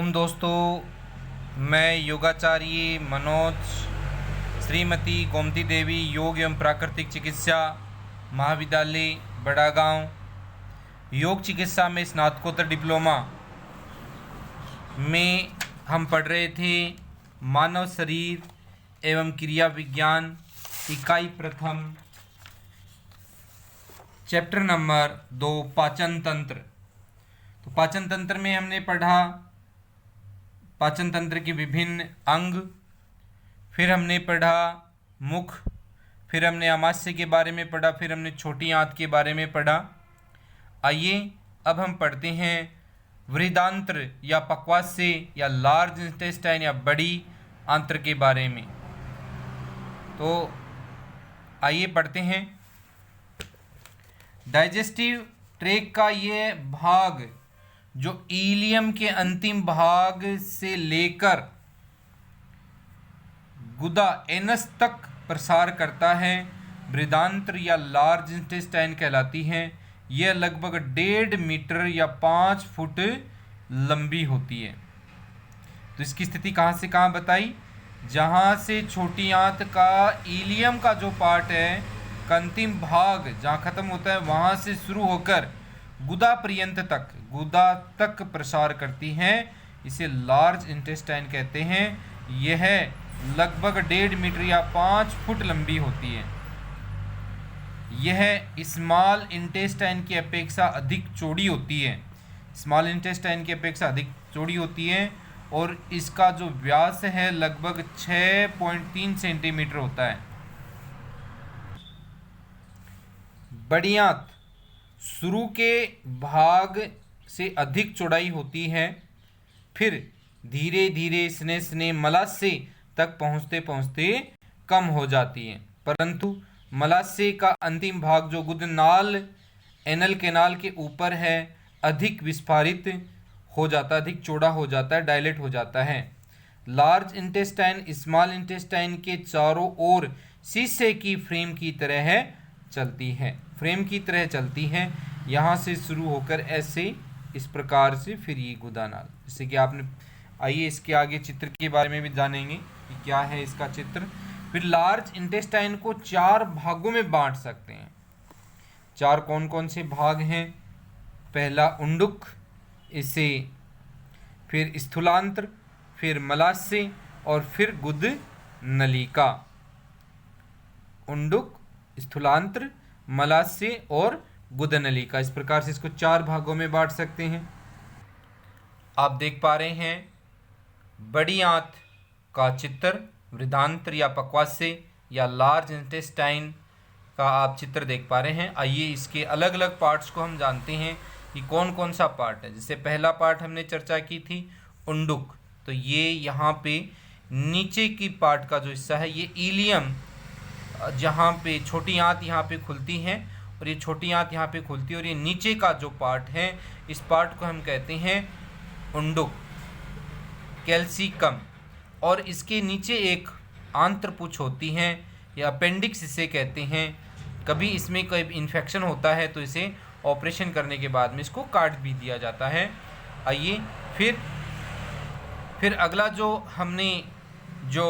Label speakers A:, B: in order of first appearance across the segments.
A: ओम दोस्तों, मैं योगाचार्य मनोज श्रीमती गोमती देवी योग एवं प्राकृतिक चिकित्सा महाविद्यालय बड़ा गांव योग चिकित्सा में स्नातकोत्तर डिप्लोमा में हम पढ़ रहे थे मानव शरीर एवं क्रिया विज्ञान इकाई प्रथम चैप्टर नंबर 2 पाचन तंत्र। तो पाचन तंत्र में हमने पढ़ा पाचन तंत्र के विभिन्न अंग, फिर हमने पढ़ा मुख, फिर हमने आमाशय के बारे में पढ़ा, फिर हमने छोटी आंत के बारे में पढ़ा। आइए अब हम पढ़ते हैं वृहदांत्र या पक्वास्य या लार्ज इंटेस्टाइन या बड़ी आंत्र के बारे में। तो आइए पढ़ते हैं। डाइजेस्टिव ट्रैक्ट का ये भाग जो इलियम के अंतिम भाग से लेकर गुदा एनस तक प्रसार करता है, वृहदांत्र या लार्ज इंटेस्टाइन कहलाती है। यह लगभग 1.5 मीटर या 5 फुट लंबी होती है। तो इसकी स्थिति कहाँ से कहाँ बताई? जहाँ से छोटी आंत का इलियम का जो पार्ट है का अंतिम भाग जहाँ खत्म होता है वहाँ से शुरू होकर गुदा पर्यंत तक, गुदा तक प्रसार करती हैं। इसे लार्ज इंटेस्टाइन कहते हैं। यह लगभग 1.5 मीटर या 5 फुट लंबी होती है। यह स्मॉल इंटेस्टाइन की अपेक्षा अधिक चौड़ी होती है। स्मॉल इंटेस्टाइन की अपेक्षा अधिक चौड़ी होती है और इसका जो व्यास है लगभग 6.3 सेंटीमीटर होता है। बड़ी आंत शुरू के भाग से अधिक चौड़ाई होती है, फिर धीरे धीरे स्ने स्ने मलाशय तक पहुँचते पहुँचते कम हो जाती है, परंतु मलाशय का अंतिम भाग जो गुदनाल एनल कैनाल के ऊपर है अधिक विस्फारित हो जाता है, अधिक चौड़ा हो जाता है, डायलेट हो जाता है। लार्ज इंटेस्टाइन स्मॉल इंटेस्टाइन के चारों ओर शीशे की फ्रेम की तरह चलती है, फ्रेम की तरह चलती है। यहाँ से शुरू होकर ऐसे इस प्रकार से फिर ये गुदानाल, जैसे कि आपने, आइए इसके आगे चित्र के बारे में भी जानेंगे कि क्या है इसका चित्र। फिर लार्ज इंटेस्टाइन को 4 भागों में बांट सकते हैं। 4 कौन कौन से भाग हैं? पहला उंडुक, इसे फिर स्थूलांत्र, फिर मलाशय और फिर गुद नलिका। उंडुक, स्थूलांत्र, मलाशय और गुद नलिका, इस प्रकार से इसको 4 भागों में बांट सकते हैं। आप देख पा रहे हैं बड़ी आंत का चित्र, वृहदांत्र या पक्वास्य या लार्ज इंटेस्टाइन का आप चित्र देख पा रहे हैं। आइए इसके अलग अलग पार्ट्स को हम जानते हैं कि कौन कौन सा पार्ट है। जैसे पहला पार्ट हमने चर्चा की थी उंडुक, तो ये यहाँ पे नीचे की पार्ट का जो हिस्सा है ये इलियम, जहाँ पे छोटी आंत यहाँ पे खुलती है और ये छोटी आंत यहाँ पे खुलती है और ये नीचे का जो पार्ट है इस पार्ट को हम कहते हैं उंडुक, कैल्सिकम। और इसके नीचे एक आंत्रपुच्छ होती है या अपेंडिक्स इसे कहते हैं। कभी इसमें कोई इन्फेक्शन होता है तो इसे ऑपरेशन करने के बाद में इसको काट भी दिया जाता है। आइए फिर अगला जो हमने जो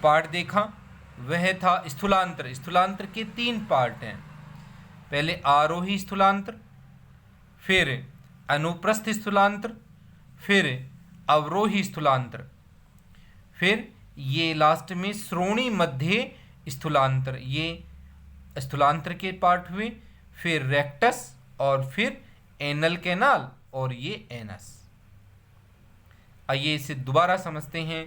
A: पार्ट देखा वह था स्थूलांत्र। स्थूलांत्र के 3 पार्ट हैं। पहले आरोही स्थूलांत्र, फिर अनुप्रस्थ स्थूलांत्र, फिर अवरोही स्थूलांत्र, फिर ये लास्ट में श्रोणी मध्य स्थूलांत्र, ये स्थूलांत्र के पार्ट हुए। फिर रेक्टस और फिर एनल कैनाल और ये एनस। आइए इसे दोबारा समझते हैं।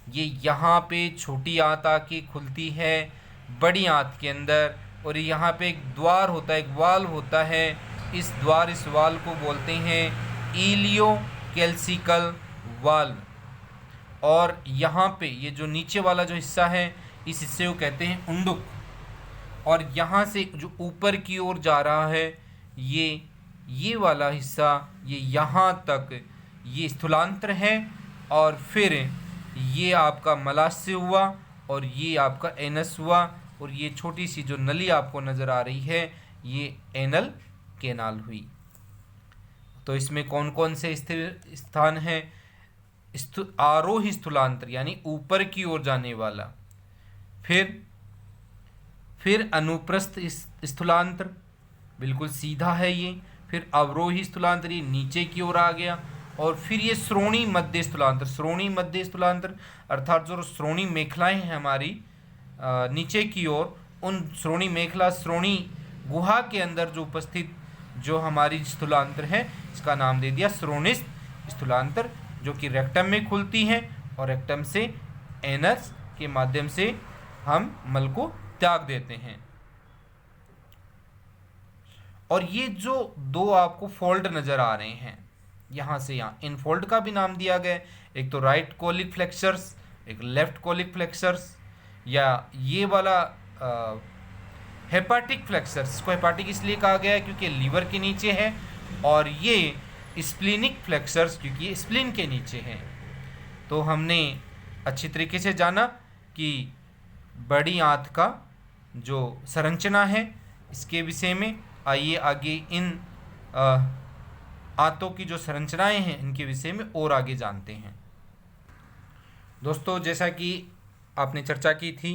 A: ये यहाँ पे छोटी आंत आके खुलती है बड़ी आंत के अंदर और यहाँ पे एक द्वार होता है, एक वाल्व होता है। इस वाल्व को बोलते हैं इलियो कैल्सिकल वाल्व। और यहाँ पे ये जो नीचे वाला जो हिस्सा है इस हिस्से को कहते हैं उंडुक। और यहाँ से जो ऊपर की ओर जा रहा है ये वाला हिस्सा, ये यहाँ तक ये स्थूलांत्र है। और फिर ये आपका मलाशय हुआ और ये आपका एनस हुआ और ये छोटी सी जो नली आपको नज़र आ रही है ये एनल कैनाल हुई। तो इसमें कौन कौन से स्थिर स्थान हैं? आरोही स्थूलांतर यानी ऊपर की ओर जाने वाला। फिर अनुप्रस्थ स्थूलांतर, बिल्कुल सीधा है ये। फिर अवरोही स्थूलांतर, ये नीचे की ओर आ गया। और फिर ये श्रोणी मध्य स्थूलांतर। श्रोणी मध्य स्थूलांतर अर्थात जो श्रोणी मेखलाएं हैं हमारी नीचे की ओर, उन श्रोणी मेखला श्रोणी गुहा के अंदर जो उपस्थित जो हमारी स्थूलांतर है, इसका नाम दे दिया श्रोणिस्थ स्थूलांतर, जो कि रेक्टम में खुलती हैं और रेक्टम से एनस के माध्यम से हम मल को त्याग देते हैं। और ये जो दो आपको फोल्ड नजर आ रहे हैं यहाँ से यहाँ, इन फोल्ड का भी नाम दिया गया है। एक तो राइट कोलिक फ्लेक्सर्स, एक लेफ्ट कोलिक फ्लेक्सर्स, या ये वाला हेपाटिक फ्लेक्सर्स। इसको हेपाटिक इसलिए कहा गया है क्योंकि लीवर के नीचे है, और ये स्प्लीनिक फ्लेक्सर्स क्योंकि ये स्प्लीन के नीचे हैं। तो हमने अच्छी तरीके से जाना कि बड़ी आंत का जो संरचना है इसके विषय में। आइए आगे इन आंतों की जो संरचनाएं हैं इनके विषय में और आगे जानते हैं। दोस्तों, जैसा कि आपने चर्चा की थी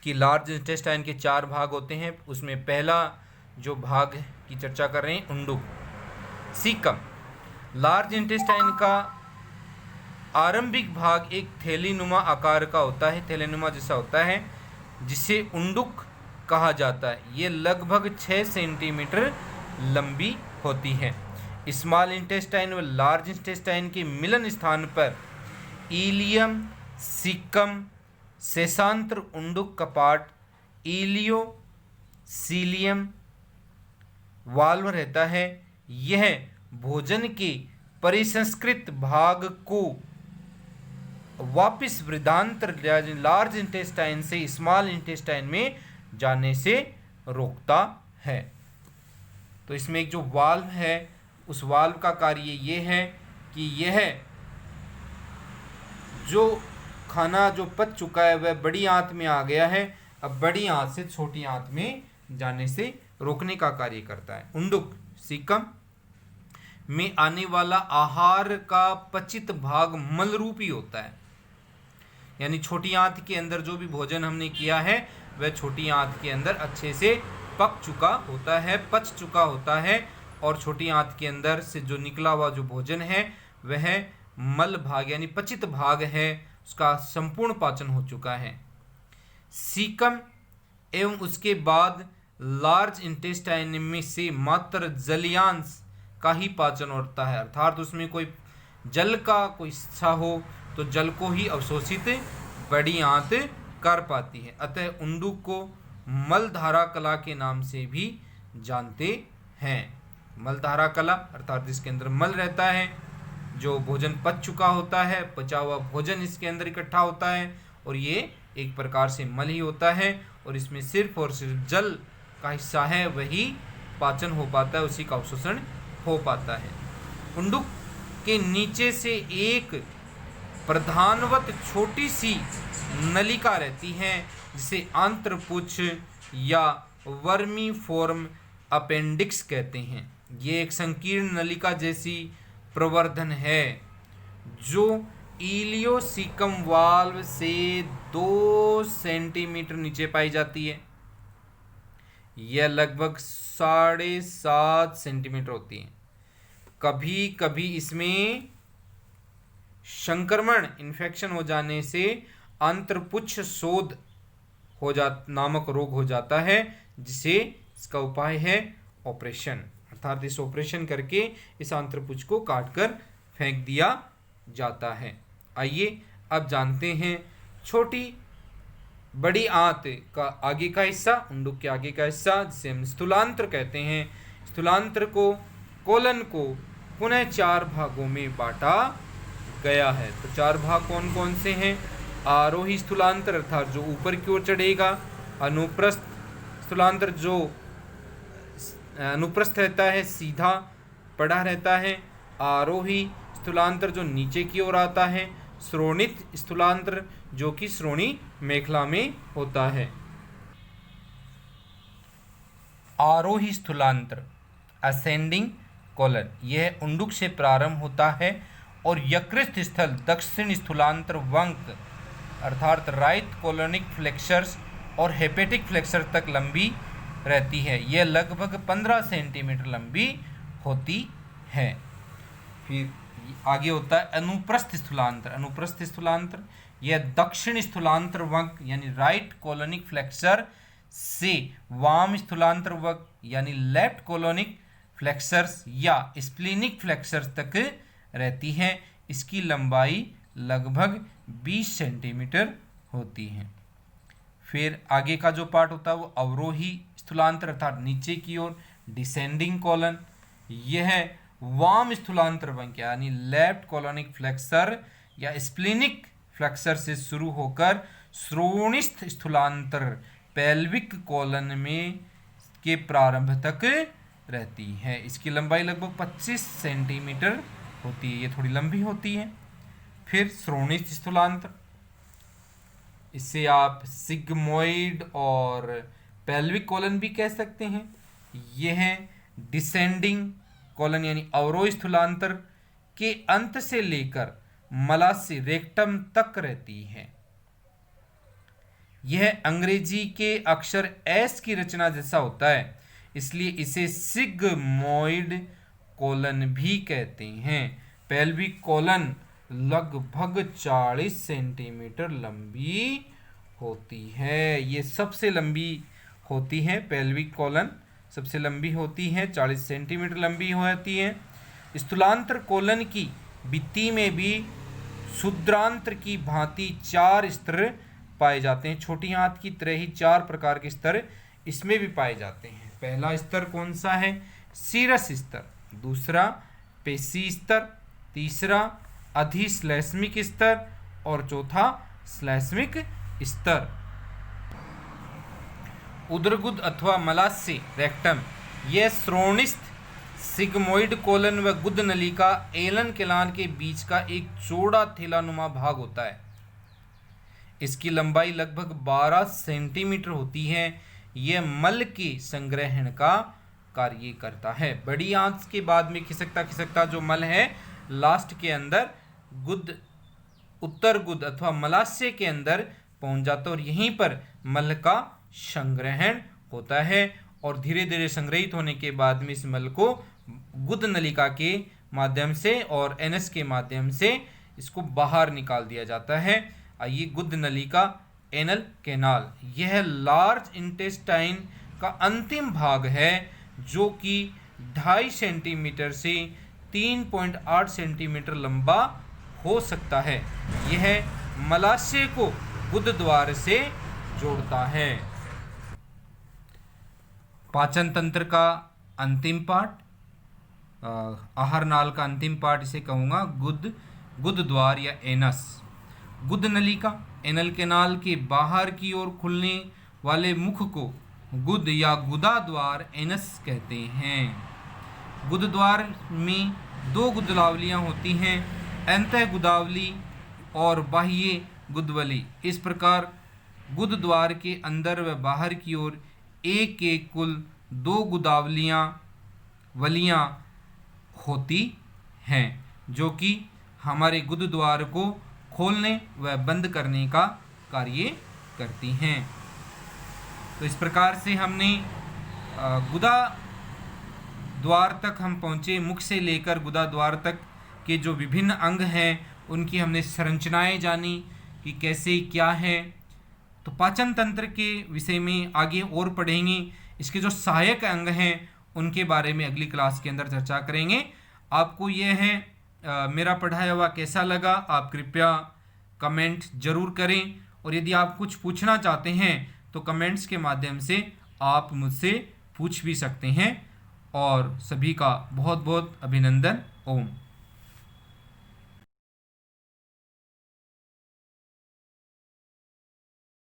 A: कि लार्ज इंटेस्टाइन के 4 भाग होते हैं, उसमें पहला जो भाग की चर्चा कर रहे हैं उंडुक, सीकम। लार्ज इंटेस्टाइन का आरंभिक भाग एक थैलीनुमा आकार का होता है, थैलीनुमा जैसा होता है, जिसे उंडुक कहा जाता है। ये लगभग 6 सेंटीमीटर लंबी होती है। स्मॉल इंटेस्टाइन व लार्ज इंटेस्टाइन के मिलन स्थान पर इलियम, सीकम, शेषांत्र उंडुक कपाट, इलियो सीलियम वाल्व रहता है। यह भोजन के परिसंस्कृत भाग को वापिस वृद्धांतर लार्ज इंटेस्टाइन से स्मॉल इंटेस्टाइन में जाने से रोकता है। तो इसमें एक जो वाल्व है, उस वाल्व का कार्य ये है कि यह जो खाना जो पच चुका है वह बड़ी आंत में आ गया है, अब बड़ी आंत से छोटी आंत में जाने से रोकने का कार्य करता है। उंडुक सीकम में आने वाला आहार का पचित भाग मल रूपी होता है, यानी छोटी आंत के अंदर जो भी भोजन हमने किया है वह छोटी आंत के अंदर अच्छे से पक चुका होता है, पच चुका होता है, और छोटी आंत के अंदर से जो निकला हुआ जो भोजन है वह मल भाग यानी पचित भाग है, उसका संपूर्ण पाचन हो चुका है। सीकम एवं उसके बाद लार्ज इंटेस्टाइन में से मात्र जलीयांश का ही पाचन होता है, अर्थात उसमें कोई जल का कोई हिस्सा हो तो जल को ही अवशोषित बड़ी आंत कर पाती है। अतः उंडुक को मलधारा कला के नाम से भी जानते हैं। मलधारा कला अर्थात जिसके अंदर मल रहता है, जो भोजन पच चुका होता है, पचा हुआ भोजन इसके अंदर इकट्ठा होता है, और ये एक प्रकार से मल ही होता है, और इसमें सिर्फ और सिर्फ जल का हिस्सा है वही पाचन हो पाता है, उसी का अवशोषण हो पाता है। उंडुक के नीचे से एक प्रधानवत छोटी सी नलिका रहती है जिसे आंत्रपुच्छ या वर्मीफोर्म अपेंडिक्स कहते हैं। ये एक संकीर्ण नलिका जैसी प्रवर्धन है जो इलियोसीकम वाल्व से 2 सेंटीमीटर नीचे पाई जाती है। यह लगभग 7.5 सेंटीमीटर होती है। कभी कभी इसमें संक्रमण इन्फेक्शन हो जाने से आंत्रपुच्छ शोथ नामक रोग हो जाता है, जिसे इसका उपाय है ऑपरेशन, अर्थात इस ऑपरेशन करके इस आंत्रपुच्छ को काटकर फेंक दिया जाता है। आइए अब जानते हैं छोटी बड़ी आंत का आगे का हिस्सा, उंडुक के आगे का हिस्सा जिसे हम स्थूलांत्र कहते हैं। स्थूलांत्र को कोलन को पुनः 4 भागों में बांटा गया है। तो 4 भाग कौन कौन से हैं? आरोही स्थूलांत्र अर्थात जो ऊपर की ओर चढ़ेगा, अनुप्रस्थ स्थूलांत्र जो अनुप्रस्थ रहता है, सीधा पड़ा रहता है, आरोही स्थूलांत्र जो नीचे की ओर आता है, श्रोणित स्थूलांत्र जो कि श्रोणी मेखला में होता है। आरोही स्थूलांत्र असेंडिंग कोलन, यह उंडुक से प्रारंभ होता है और यकृत स्थल दक्षिण स्थूलांत्र वंक अर्थात राइट कोलोनिक फ्लेक्सर्स और हेपेटिक फ्लेक्सर तक लंबी रहती है। यह लगभग 15 सेंटीमीटर लंबी होती है। फिर आगे होता है अनुप्रस्थ स्थूलांत्र। अनुप्रस्थ स्थूलांत्र यह दक्षिण स्थूलांत्र वंक यानी राइट कोलोनिक फ्लेक्सर से वाम स्थूलांत्र वंक यानी लेफ्ट कोलोनिक फ्लेक्सर्स या स्प्लीनिक फ्लेक्सर्स तक रहती है। इसकी लंबाई लगभग 20 सेंटीमीटर होती है। फिर आगे का जो पार्ट होता है वो अवरोही स्थूलांत्र अर्थात नीचे की ओर डिसेंडिंग कॉलन। यह वाम स्थूलांत्र वंक यानी लेफ्ट कोलोनिक फ्लेक्सर या स्प्लीनिक फ्लेक्सर से शुरू होकर श्रोणिस्थ स्थूलांत्र पेल्विक कॉलन में के प्रारंभ तक रहती है। इसकी लंबाई लगभग 25 सेंटीमीटर होती है। ये थोड़ी लंबी होती है। फिर श्रोणिस्थ स्थूलांत्र, इससे आप सिग्मोइड और पेल्विक कॉलन भी कह सकते हैं। यह डिसेंडिंग कॉलन यानी अवरोही स्थूलांत्र के अंत से लेकर मलासी रेक्टम तक रहती है। यह अंग्रेजी के अक्षर एस की रचना जैसा होता है, इसलिए इसे सिग्मोइड कॉलन भी कहते हैं। पेल्विक कॉलन लगभग 40 सेंटीमीटर लंबी होती है। ये सबसे लंबी होती है। पेल्विक कॉलन सबसे लंबी होती है, 40 सेंटीमीटर लंबी होती है। स्थूलांत्र कॉलन की भित्ति में भी क्षुद्रांत्र की भांति 4 स्तर पाए जाते हैं। छोटी हाथ की तरह ही 4 प्रकार के स्तर इसमें भी पाए जाते हैं। पहला स्तर कौन सा है? सीरस स्तर। दूसरा पेशी स्तर। तीसरा अधिश्लेष्मिक स्तर और चौथा श्लेष्मिक स्तर। उदरगुद अथवा मलास्य रेक्टम यह श्रोणिस्थ सिग्मोइड कोलन व गुद नलिका एलन केलान के बीच का एक चौड़ा थैलानुमा भाग होता है। इसकी लंबाई लगभग 12 सेंटीमीटर होती है। यह मल के संग्रहण का कार्य करता है। बड़ी आंत के बाद में खिसकता खिसकता जो मल है लास्ट के अंदर गुद उत्तर गुद अथवा मलाशय के अंदर पहुंच जाता है और यहीं पर मल का संग्रहण होता है और धीरे धीरे संग्रहित होने के बाद में इस मल को गुद नलिका के माध्यम से और एनस के माध्यम से इसको बाहर निकाल दिया जाता है। आइए गुद नलिका एनल कैनाल यह लार्ज इंटेस्टाइन का अंतिम भाग है जो कि 2.5 सेंटीमीटर से 3.8 सेंटीमीटर लंबा हो सकता है। यह मलाशय को गुद द्वार से जोड़ता है। पाचन तंत्र का अंतिम पार्ट, आहार नाल का अंतिम पार्ट इसे कहूँगा गुद द्वार या एनस। गुद नलिका एनल कैनाल के बाहर की ओर खुलने वाले मुख को गुद या गुदा द्वार एनस कहते हैं। गुद द्वार में 2 गुदलावलियाँ होती हैं, अंतः गुदावली और बाह्य गुदवली। इस प्रकार गुद द्वार के अंदर व बाहर की ओर एक एक कुल 2 वलियाँ होती हैं जो कि हमारे गुद द्वार को खोलने व बंद करने का कार्य करती हैं। तो इस प्रकार से हमने गुदा द्वार तक हम पहुँचे। मुख से लेकर गुदा द्वार तक के जो विभिन्न अंग हैं उनकी हमने संरचनाएं जानी कि कैसे क्या है। तो पाचन तंत्र के विषय में आगे और पढ़ेंगे। इसके जो सहायक अंग हैं उनके बारे में अगली क्लास के अंदर चर्चा करेंगे। आपको यह है मेरा पढ़ाया हुआ कैसा लगा, आप कृपया कमेंट जरूर करें और यदि आप कुछ पूछना चाहते हैं तो कमेंट्स के माध्यम से आप मुझसे पूछ भी सकते हैं। और सभी का बहुत बहुत अभिनंदन। ओम।